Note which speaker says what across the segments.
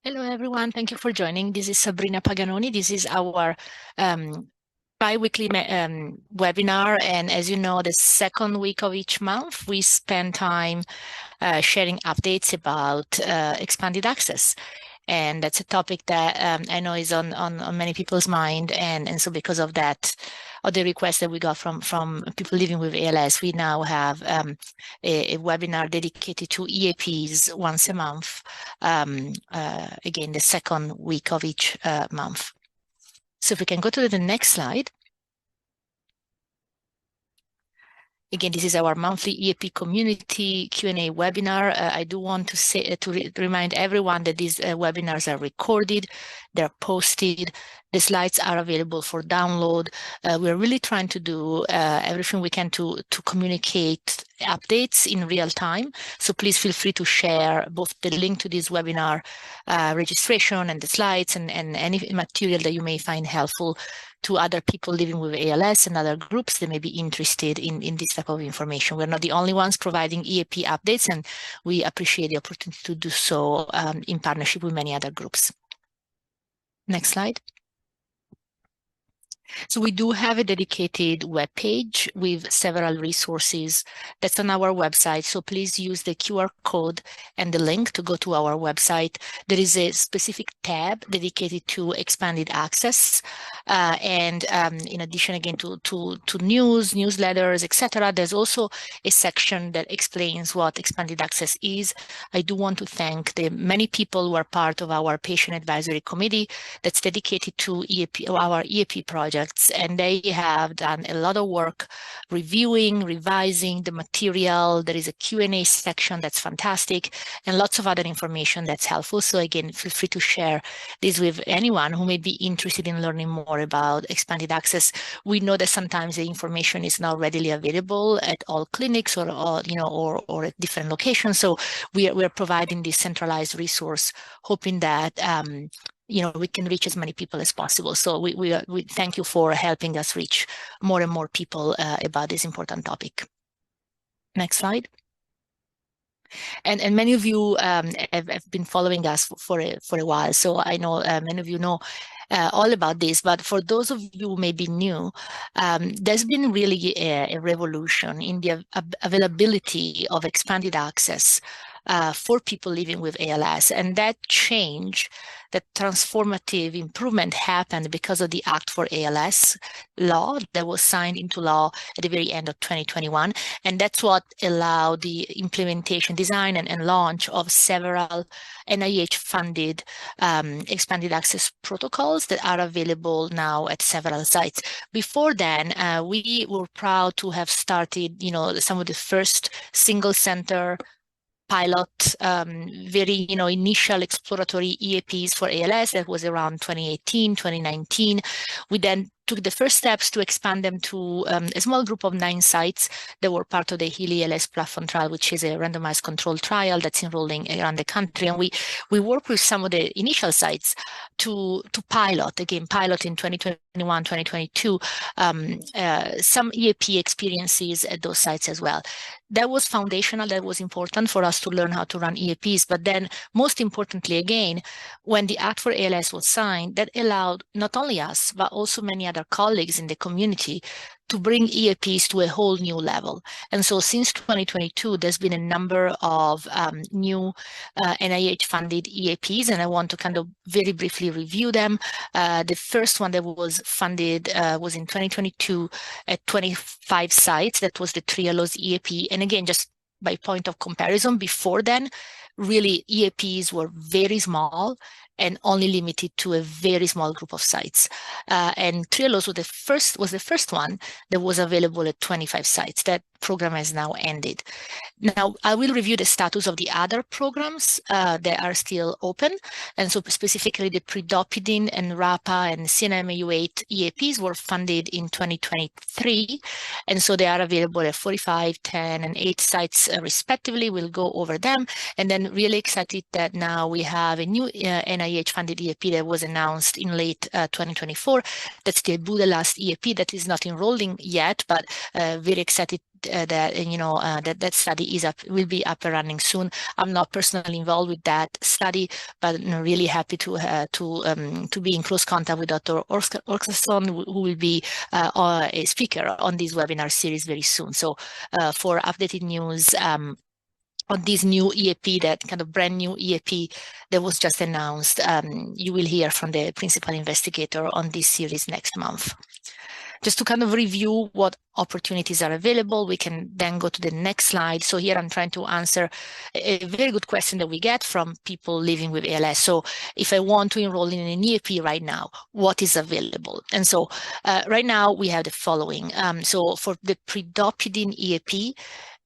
Speaker 1: Hello, everyone. Thank you for joining. This is Sabrina Paganoni. This is our bi-weekly webinar. And as you know, the second week of each month, we spend time sharing updates about expanded access. And that's a topic that I know is on many people's mind. And so because of that, or the request that we got from people living with ALS, we now have a webinar dedicated to EAPs once a month, again, the second week of each month. So if we can go to the next slide. Again, this is our monthly EAP community Q&A webinar. I do want to say remind everyone that these webinars are recorded, they're posted, the slides are available for download. We're really trying to do everything we can to communicate updates in real time. So please feel free to share both the link to this webinar registration and the slides and any material that you may find helpful to other people living with ALS and other groups that may be interested in this type of information. We're not the only ones providing EAP updates, and we appreciate the opportunity to do so in partnership with many other groups. Next slide. So we do have a dedicated webpage with several resources that's on our website. So please use the QR code and the link to go to our website. There is a specific tab dedicated to expanded access. And in addition, again, to news, newsletters, etc., there's also a section that explains what expanded access is. I do want to thank the many people who are part of our patient advisory committee that's dedicated to our EAP project. And they have done a lot of work reviewing, revising the material. There is a Q&A section that's fantastic and lots of other information that's helpful. So again, feel free to share this with anyone who may be interested in learning more about expanded access. We know that sometimes the information is not readily available at all clinics or at different locations. So we're providing this centralized resource, hoping that we can reach as many people as possible. So we thank you for helping us reach more and more people about this important topic. Next slide. And many of you have been following us for a while, so I know many of you know all about this. But for those of you who may be new, there's been really a revolution in the availability of expanded access for people living with ALS. And that change, that transformative improvement happened because of the Act for ALS law that was signed into law at the very end of 2021. And that's what allowed the implementation, design, and launch of several NIH-funded expanded access protocols that are available now at several sites. Before then, we were proud to have started, some of the first single center pilot, very, initial exploratory EAPs for ALS. That was around 2018, 2019. We then took the first steps to expand them to a small group of 9 sites that were part of the HEALEY ALS platform trial, which is a randomized controlled trial that's enrolling around the country. And we work with some of the initial sites to pilot in 2021, 2022, some EAP experiences at those sites as well. That was foundational. That was important for us to learn how to run EAPs. But then, most importantly, again, when the Act for ALS was signed, that allowed not only us, but also many other colleagues in the community to bring EAPs to a whole new level. And so since 2022, there's been a number of new NIH-funded EAPs, and I want to kind of very briefly review them. The first one that was funded was in 2022 at 25 sites. That was the Trialos EAP. And again, just by point of comparison, before then, really EAPs were very small and only limited to a very small group of sites. And Trialos was the first one that was available at 25 sites. That program has now ended. Now, I will review the status of the other programs that are still open. And so specifically the Pridopidine and RAPA and CNMAU8 EAPs were funded in 2023. And so they are available at 45, 10, and 8 sites respectively. We'll go over them. And then really excited that now we have a new NIH NIH-funded EAP that was announced in late 2024. That's the Ibudilast EAP that is not enrolling yet, but very excited that that study will be up and running soon. I'm not personally involved with that study, but really happy to be in close contact with Dr. Orkerson, who will be a speaker on this webinar series very soon. So for updated news on this new EAP, that kind of brand new EAP that was just announced, you will hear from the principal investigator on this series next month. Just to kind of review what opportunities are available, we can then go to the next slide. So here I'm trying to answer a very good question that we get from people living with ALS. So if I want to enroll in an EAP right now, what is available? And so right now we have the following. So for the Pridopidine EAP,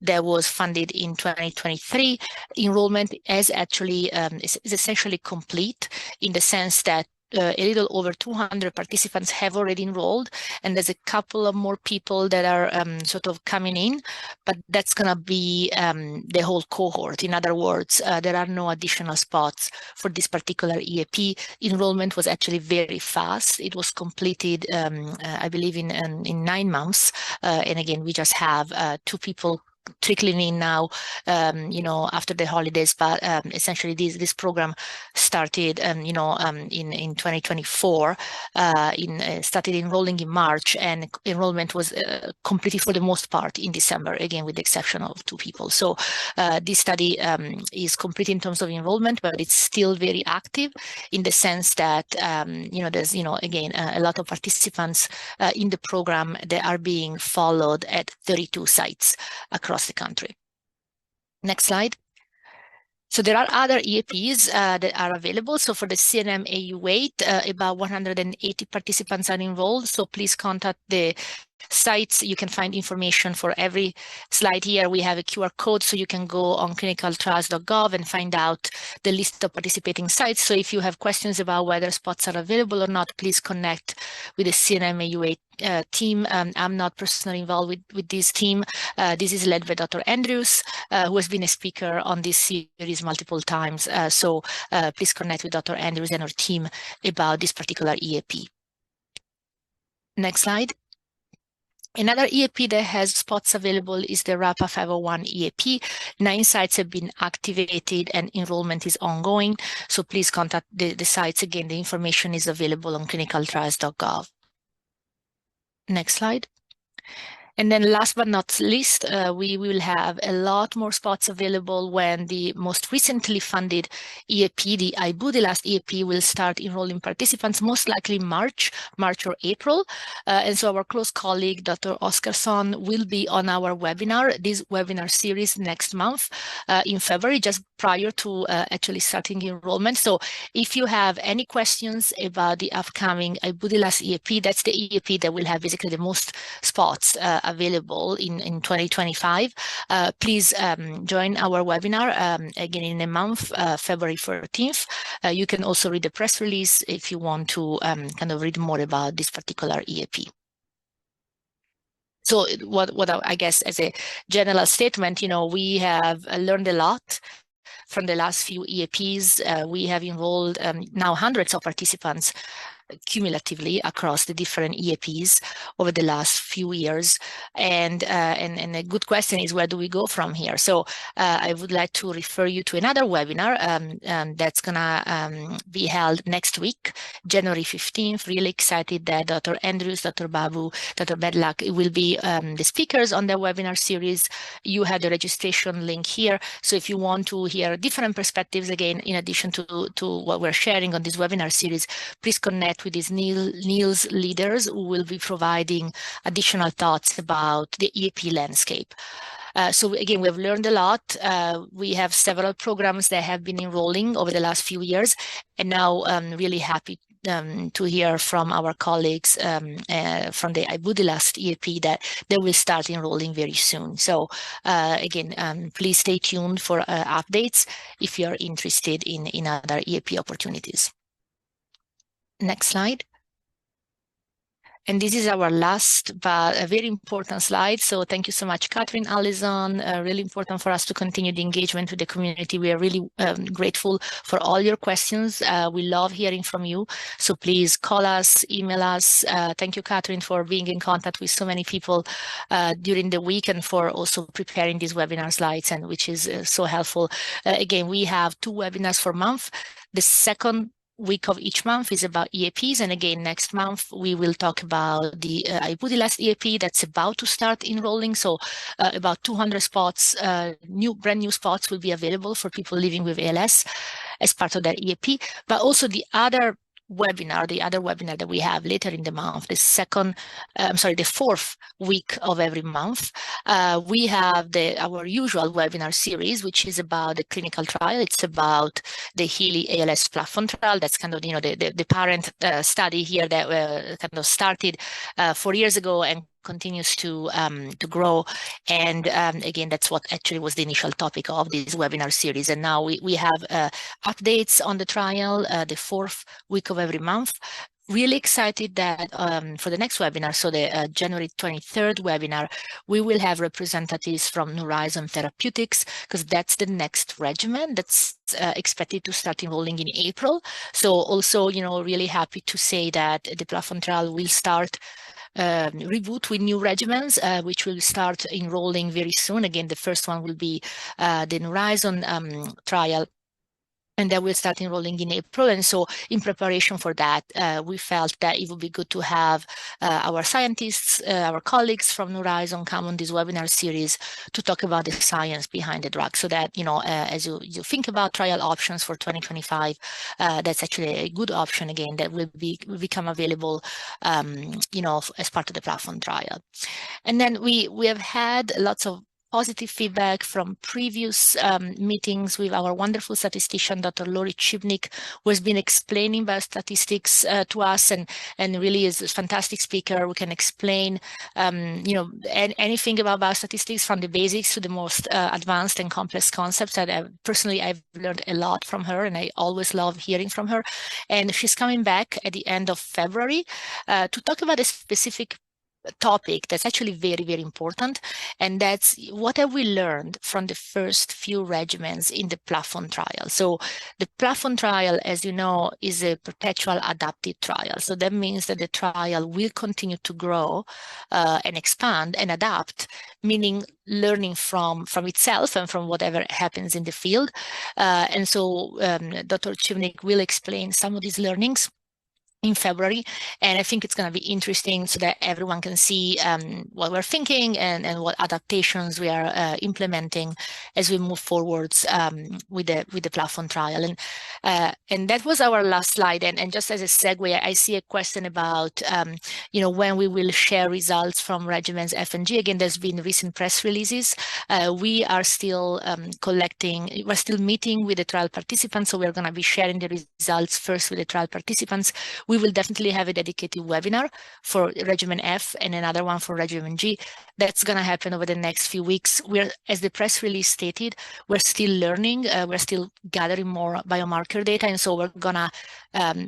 Speaker 1: that was funded in 2023, enrollment is actually is essentially complete, in the sense that a little over 200 participants have already enrolled, and there's a couple of more people that are sort of coming in, but that's going to be the whole cohort. In other words, there are no additional spots for this particular EAP. Enrollment was actually very fast. It was completed, I believe, in 9 months. And again, we just have 2 people trickling in now, after the holidays, but essentially this program started, in 2024, started enrolling in March, and enrollment was completed for the most part in December, again, with the exception of 2 people. So this study is complete in terms of enrollment, but it's still very active, in the sense that, there's, again, a lot of participants in the program that are being followed at 32 sites across the country. Next slide. So there are other EAPs that are available. So for the CNM AU8, about 180 participants are enrolled. So please contact the sites. You can find information for every slide here. We have a QR code, so you can go on clinicaltrials.gov and find out the list of participating sites. So if you have questions about whether spots are available or not, please connect with the CNM AU8 team. I'm not personally involved with this team. This is led by Dr. Andrews, who has been a speaker on this series multiple times. So please connect with Dr. Andrews and her team about this particular EAP. Next slide. Another EAP that has spots available is the RAPA 501 EAP. 9 sites have been activated and enrollment is ongoing. So please contact the sites. Again, the information is available on clinicaltrials.gov. Next slide. And then last but not least, we will have a lot more spots available when the most recently funded EAP, the Ibudilast EAP, will start enrolling participants, most likely March or April. And so our close colleague, Dr. Oscarson, will be on our webinar, this webinar series next month in February, just prior to actually starting enrollment. So if you have any questions about the upcoming Ibudilast EAP, that's the EAP that will have basically the most spots available in 2025. Please join our webinar again in a month, February 14th. You can also read the press release if you want to kind of read more about this particular EAP. So what I guess as a general statement, we have learned a lot from the last few EAPs. We have enrolled now hundreds of participants cumulatively across the different EAPs over the last few years. And a good question is, where do we go from here? So I would like to refer you to another webinar that's gonna be held next week, January 15th. Really excited that Dr. Andrews, Dr. Babu, Dr. Bedlak will be the speakers on the webinar series. You have the registration link here. So if you want to hear different perspectives, again, in addition to what we're sharing on this webinar series, please connect with these NEALS leaders who will be providing additional thoughts about the EAP landscape. So again, we've learned a lot. We have several programs that have been enrolling over the last few years, and now I'm really happy to hear from our colleagues from the Ibudilast EAP that they will start enrolling very soon. So again, please stay tuned for updates if you're interested in other EAP opportunities. Next slide. And this is our last, but a very important slide. So thank you so much, Catherine, Alison. Really important for us to continue the engagement with the community. We are really grateful for all your questions. We love hearing from you. So please call us, email us. Thank you, Catherine, for being in contact with so many people during the week and for also preparing these webinar slides, and which is so helpful. Again, we have 2 webinars per month. The second week of each month is about EAPs, and again next month we will talk about the Ibudilast EAP that's about to start enrolling. So about 200 spots, brand new spots will be available for people living with ALS as part of that EAP. But also the other webinar that we have later in the month, the 4th week of every month, we have our usual webinar series, which is about the clinical trial. It's about the HEALEY ALS platform trial. That's kind of the parent study here that kind of started 4 years ago and continues to grow. And again, that's what actually was the initial topic of this webinar series. And now we have updates on the trial the 4th week of every month. Really excited that for the next webinar, so the January 23rd webinar, we will have representatives from Horizon Therapeutics, because that's the next regimen that's expected to start enrolling in April. So also, really happy to say that the platform trial will start reboot with new regimens, which will start enrolling very soon. Again, the first one will be the Horizon trial, and that will start enrolling in April. And so in preparation for that, we felt that it would be good to have our scientists, our colleagues from Horizon come on this webinar series to talk about the science behind the drug, so that, as you think about trial options for 2025, that's actually a good option, again, that will become available, as part of the platform trial. And then we have had lots of positive feedback from previous meetings with our wonderful statistician, Dr. Lori Chibnik, who has been explaining biostatistics to us, and really is a fantastic speaker. We can explain, anything about biostatistics, from the basics to the most advanced and complex concepts. That I've learned a lot from her, and I always love hearing from her. And she's coming back at the end of February to talk about a specific topic that's actually very, very important, and that's what have we learned from the first few regimens in the platform trial. So the platform trial, as you know, is a perpetual adaptive trial. So that means that the trial will continue to grow and expand and adapt, meaning learning from itself and from whatever happens in the field. And so Dr. Chivnik will explain some of these learnings in February, and I think it's going to be interesting so that everyone can see what we're thinking and what adaptations we are implementing as we move forwards with the platform trial. And that was our last slide. And just as a segue, I see a question about when we will share results from regimens F and G. Again, there's been recent press releases. We are still we're still meeting with the trial participants, so we're going to be sharing the results first with the trial participants. We will definitely have a dedicated webinar for regimen F and another one for regimen G. That's going to happen over the next few weeks. As the press release stated, we're still learning. We're still gathering more biomarker data, and so we're going to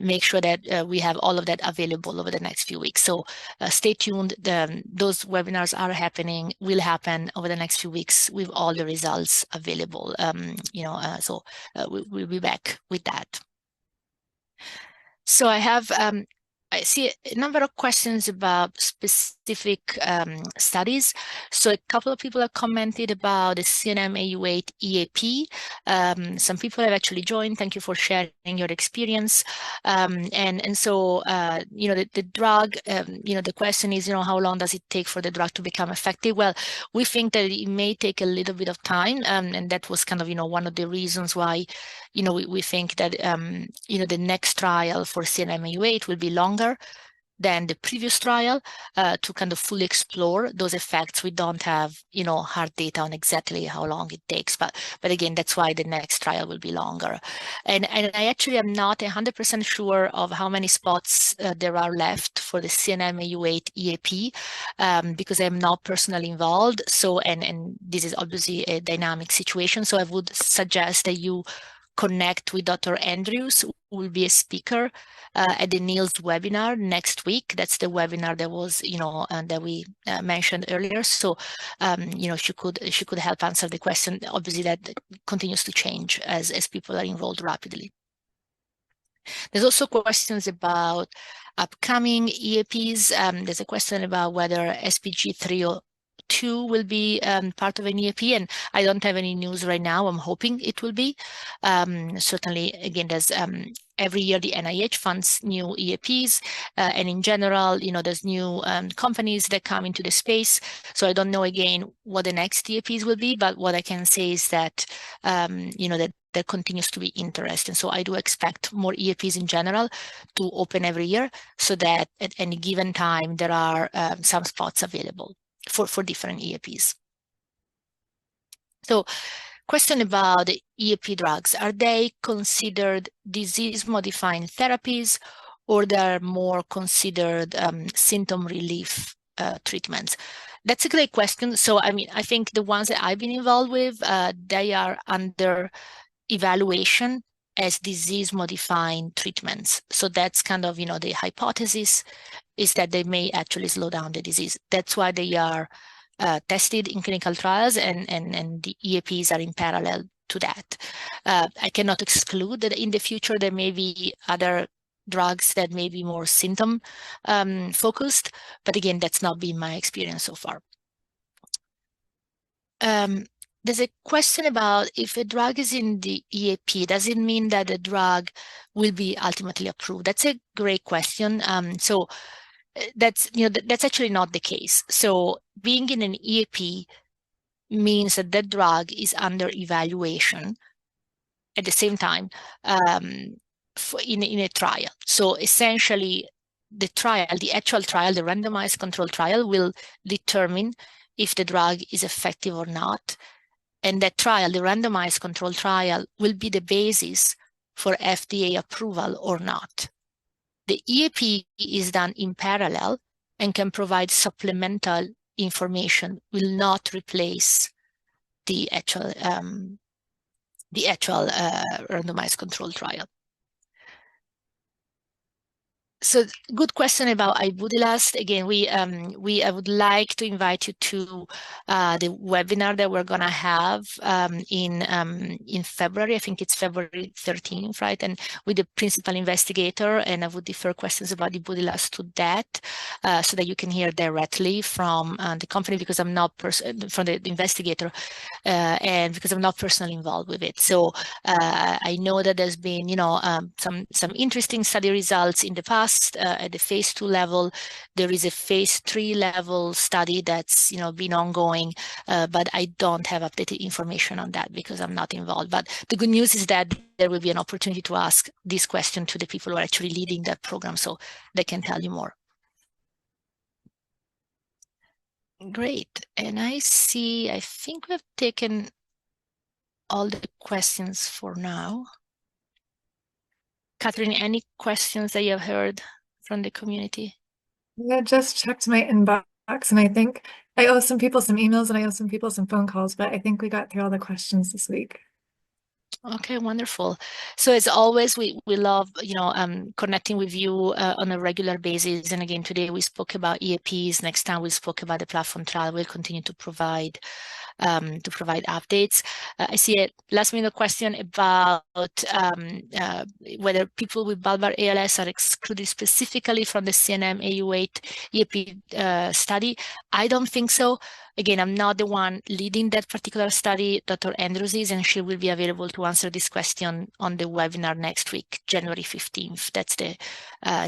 Speaker 1: make sure that we have all of that available over the next few weeks. So stay tuned. Those webinars will happen over the next few weeks with all the results available. So we'll be back with that. So I see a number of questions about specific studies. So a couple of people have commented about the CNM-Au8 EAP. Some people have actually joined. Thank you for sharing your experience. And so, the drug, the question is, how long does it take for the drug to become effective? Well, we think that it may take a little bit of time. And that was kind of, one of the reasons why, we think that, the next trial for CNM-Au8 will be longer than the previous trial to kind of fully explore those effects. We don't have, hard data on exactly how long it takes, but again, that's why the next trial will be longer. And I actually am not 100% sure of how many spots there are left for the CNM-Au8 EAP because I'm not personally involved. So, and this is obviously a dynamic situation. So I would suggest that you connect with Dr. Andrews, who will be a speaker at the NEALS webinar next week. That's the webinar that was, that we mentioned earlier. So, she could help answer the question. Obviously, that continues to change as people are enrolled rapidly. There's also questions about upcoming EAPs. There's a question about whether SPG 302 will be part of an EAP, and I don't have any news right now. I'm hoping it will be. Certainly, again, there's every year the NIH funds new EAPs, and in general, there's new companies that come into the space. So I don't know again what the next EAPs will be, but what I can say is that that there continues to be interest, and so I do expect more EAPs in general to open every year, so that at any given time there are some spots available for different EAPs. So, question about the EAP drugs. Are they considered disease-modifying therapies, or they're more considered symptom relief treatments? That's a great question. So, I think the ones that I've been involved with, they are under evaluation as disease-modifying treatments. So that's kind of, the hypothesis is that they may actually slow down the disease. That's why they are tested in clinical trials, and the EAPs are in parallel to that. I cannot exclude that in the future there may be other drugs that may be more symptom focused, but again, that's not been my experience so far. There's a question about if a drug is in the EAP, does it mean that the drug will be ultimately approved? That's a great question. So that's actually not the case. So being in an EAP means that that drug is under evaluation at the same time in a trial. So essentially, the actual trial, the randomized control trial, will determine if the drug is effective or not. And that trial, the randomized control trial, will be the basis for FDA approval or not. The EAP is done in parallel and can provide supplemental information, will not replace the actual randomized control trial. So, good question about Ibudilast. Again, I would like to invite you to the webinar that we're going to have in February. I think it's February 13th, right? And with the principal investigator, and I would defer questions about Ibudilast to that, so that you can hear directly from the company, because I'm not from the investigator, and because I'm not personally involved with it. So I know that there's been, some interesting study results in the past. At the phase 2 level, there is a phase 3 level study that's been ongoing, but I don't have updated information on that because I'm not involved. But the good news is that there will be an opportunity to ask this question to the people who are actually leading that program, so they can tell you more. Great. And I think we've taken all the questions for now. Catherine, any questions that you have heard from the community?
Speaker 2: I just checked my inbox, and I think I owe some people some emails, and I owe some people some phone calls, but I think we got through all the questions this week.
Speaker 1: Okay, wonderful. So as always, we love connecting with you on a regular basis. And again, today we spoke about EAPs. Next time we spoke about the platform trial. We'll continue to provide updates. I see a last minute question about whether people with bulbar ALS are excluded specifically from the CNM AU8 EAP study. I don't think so. Again, I'm not the one leading that particular study. Dr. Andrews is, and she will be available to answer this question on the webinar next week, January 15th. That's the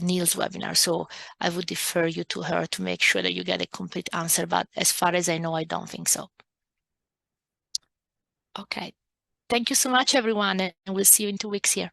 Speaker 1: NEALS webinar. So I would defer you to her to make sure that you get a complete answer. But as far as I know, I don't think so. Okay. Thank you so much, everyone, and we'll see you in 2 weeks here.